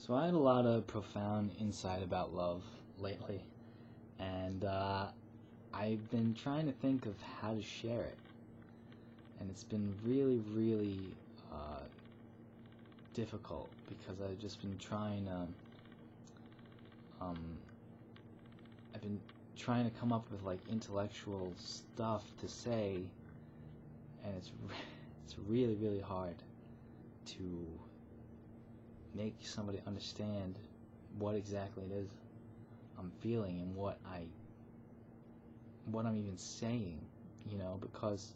So I had a lot of profound insight about love lately, and I've been trying to think of how to share it, and it's been really, really uh, difficult because I've just been trying to, um, I've been trying to come up with like intellectual stuff to say, and it's really, really hard to make somebody understand what exactly it is I'm feeling and what I'm even saying, because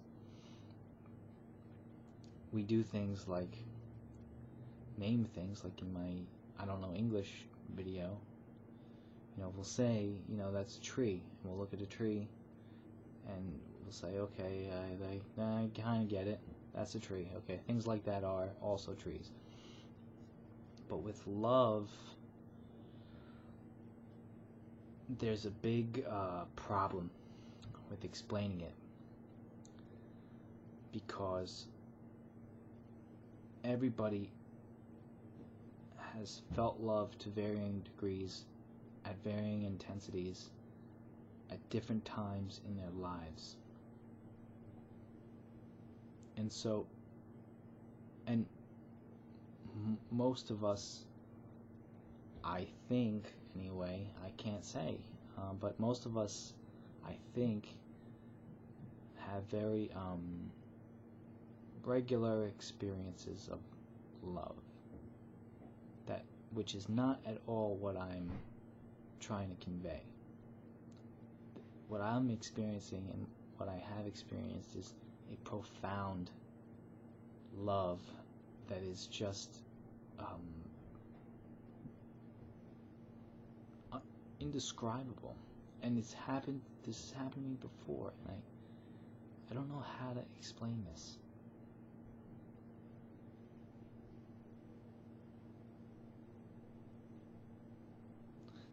we do things like name things, like in my I don't know English video, we'll say, that's a tree, and we'll look at a tree and we'll say, okay, I kind of get it, that's a tree, okay, things like that are also trees. But with love, there's a big problem with explaining it, because everybody has felt love to varying degrees, at varying intensities, at different times in their lives. And so, and most of us, I think anyway, I can't say, but most of us, I think, have very regular experiences of love, which is not at all what I'm trying to convey. What I'm experiencing and what I have experienced is a profound love that is just indescribable, and this has happened to me before, and I don't know how to explain this.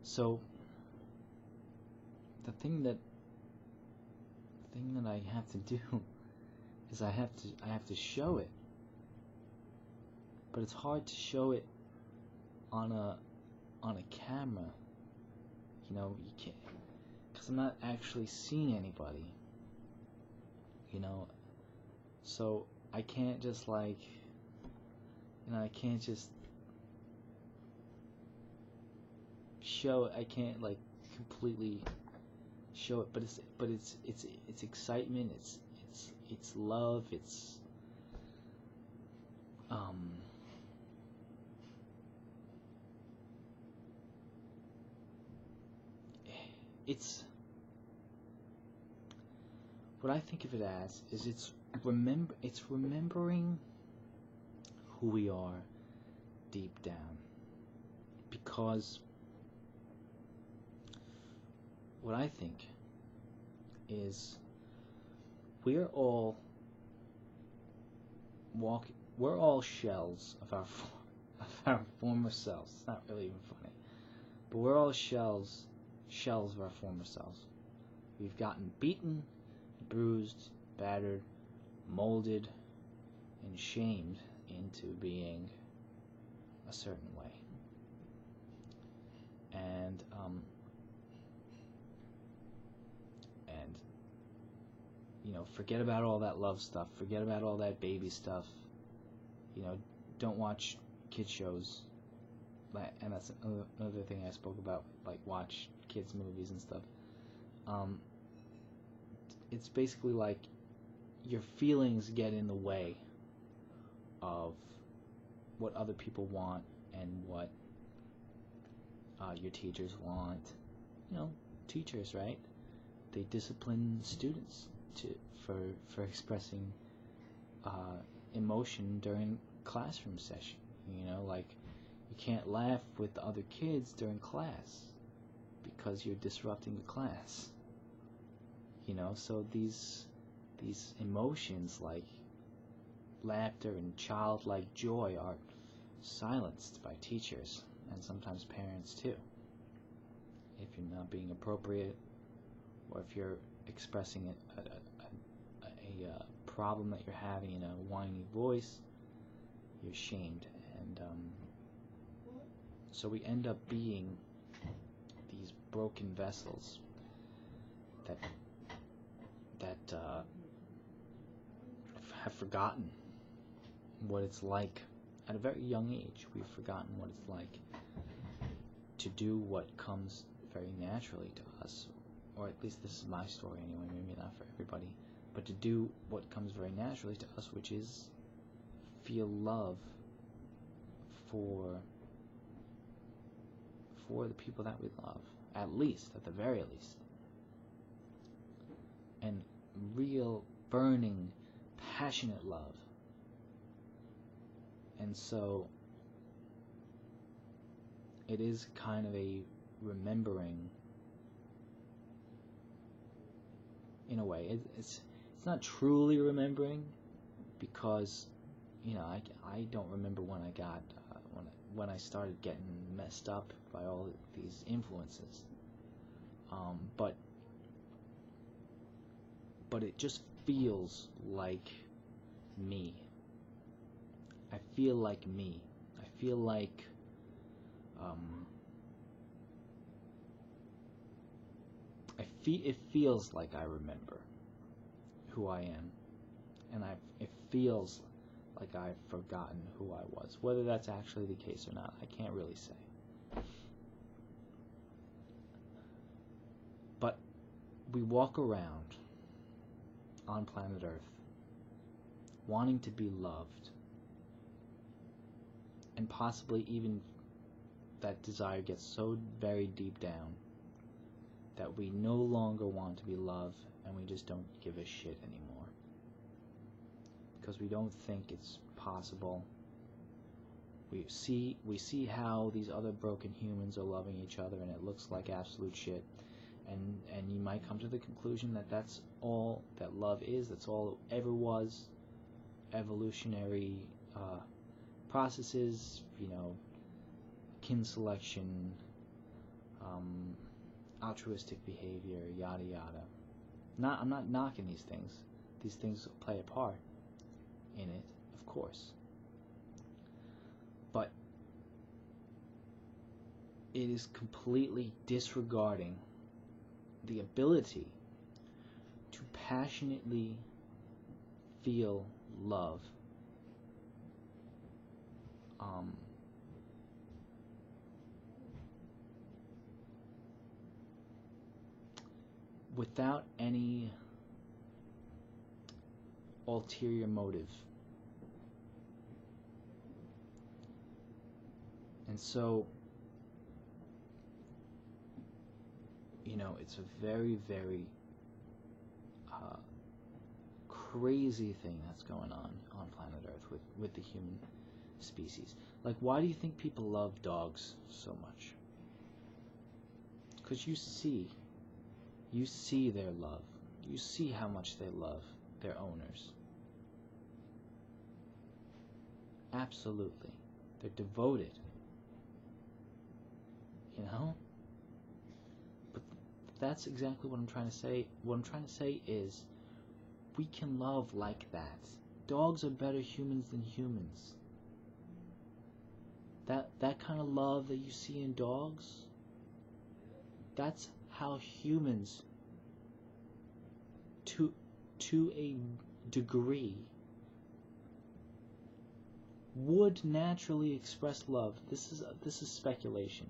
So the thing that I have to do is I have to show it, but it's hard to show it on a camera. You can't, because I'm not actually seeing anybody. So I can't just I can't just show it. I can't completely show it, but it's excitement, it's love, it's what I think of it as is it's remembering who we are deep down, because what I think is we're all shells of our former selves. It's not really even funny, but we're all shells of our former selves. We've gotten beaten, bruised, battered, molded, and shamed into being a certain way. And forget about all that love stuff. Forget about all that baby stuff. Don't watch kid shows. And that's another thing I spoke about. Watch kids' movies and stuff. It's basically like your feelings get in the way of what other people want and what your teachers want. Teachers, right? They discipline students for expressing emotion during classroom session. You can't laugh with the other kids during class because you're disrupting the class. So these emotions like laughter and childlike joy are silenced by teachers and sometimes parents too. If you're not being appropriate, or if you're expressing a problem that you're having in a whiny voice, you're shamed. And So we end up being these broken vessels that have forgotten what it's like. At a very young age, we've forgotten what it's like to do what comes very naturally to us, or at least this is my story anyway, maybe not for everybody, but to do what comes very naturally to us, which is feel love for the people that we love, at the very least. And real, burning, passionate love. And so it is kind of a remembering, in a way. It's not truly remembering, because I don't remember when I got when I started getting messed up by all these influences, but it just feels like me. I feel like me. I feel like it feels like I remember who I am, and it feels like I've forgotten who I was. Whether that's actually the case or not, I can't really say. But we walk around on planet Earth wanting to be loved, and possibly even that desire gets so very deep down that we no longer want to be loved, and we just don't give a shit anymore, because we don't think it's possible. We see how these other broken humans are loving each other, and it looks like absolute shit, and you might come to the conclusion that that's all that love is, that's all it ever was. Evolutionary processes, kin selection, altruistic behavior, yada yada. I'm not knocking these things. These things play a part in it, of course. But it is completely disregarding the ability to passionately feel love. Without any ulterior motive. And so, it's a very, very crazy thing that's going on planet Earth with the human species. Like, why do you think people love dogs so much? Because you see their love. You see how much they love their owners. Absolutely. They're devoted. But that's exactly what I'm trying to say. What I'm trying to say is, we can love like that. Dogs are better humans than humans. That kind of love that you see in dogs, that's how humans, to a degree, would naturally express love. This is speculation,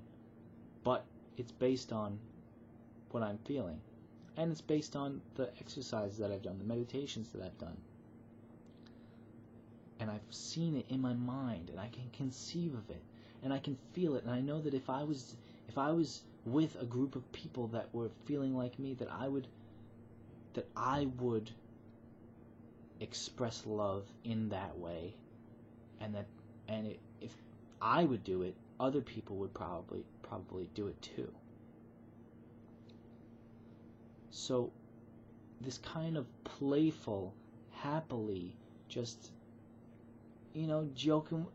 but it's based on what I'm feeling, and it's based on the exercises that I've done, the meditations that I've done, and I've seen it in my mind, and I can conceive of it, and I can feel it, and I know that if I was with a group of people that were feeling like me, that I would express love in that way, if I would do it, other people would probably do it too. So this kind of playful, happily, just joking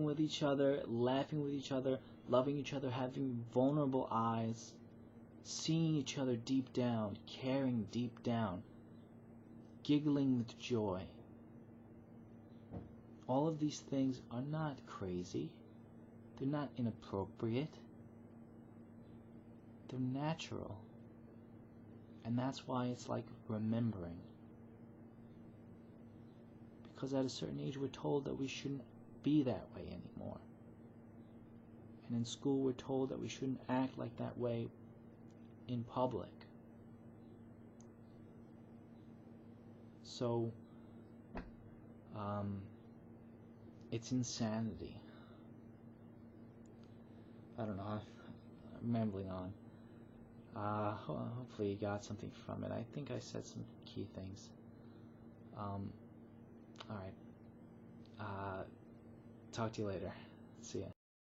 with each other, laughing with each other, loving each other, having vulnerable eyes, seeing each other deep down, caring deep down, giggling with joy. All of these things are not crazy. They're not inappropriate. They're natural. And that's why it's like remembering. Because at a certain age we're told that we shouldn't be that way anymore. And in school we're told that we shouldn't act like that way in public. So, it's insanity. I don't know, I'm rambling on. Hopefully you got something from it. I think I said some key things. Alright. Talk to you later. See ya.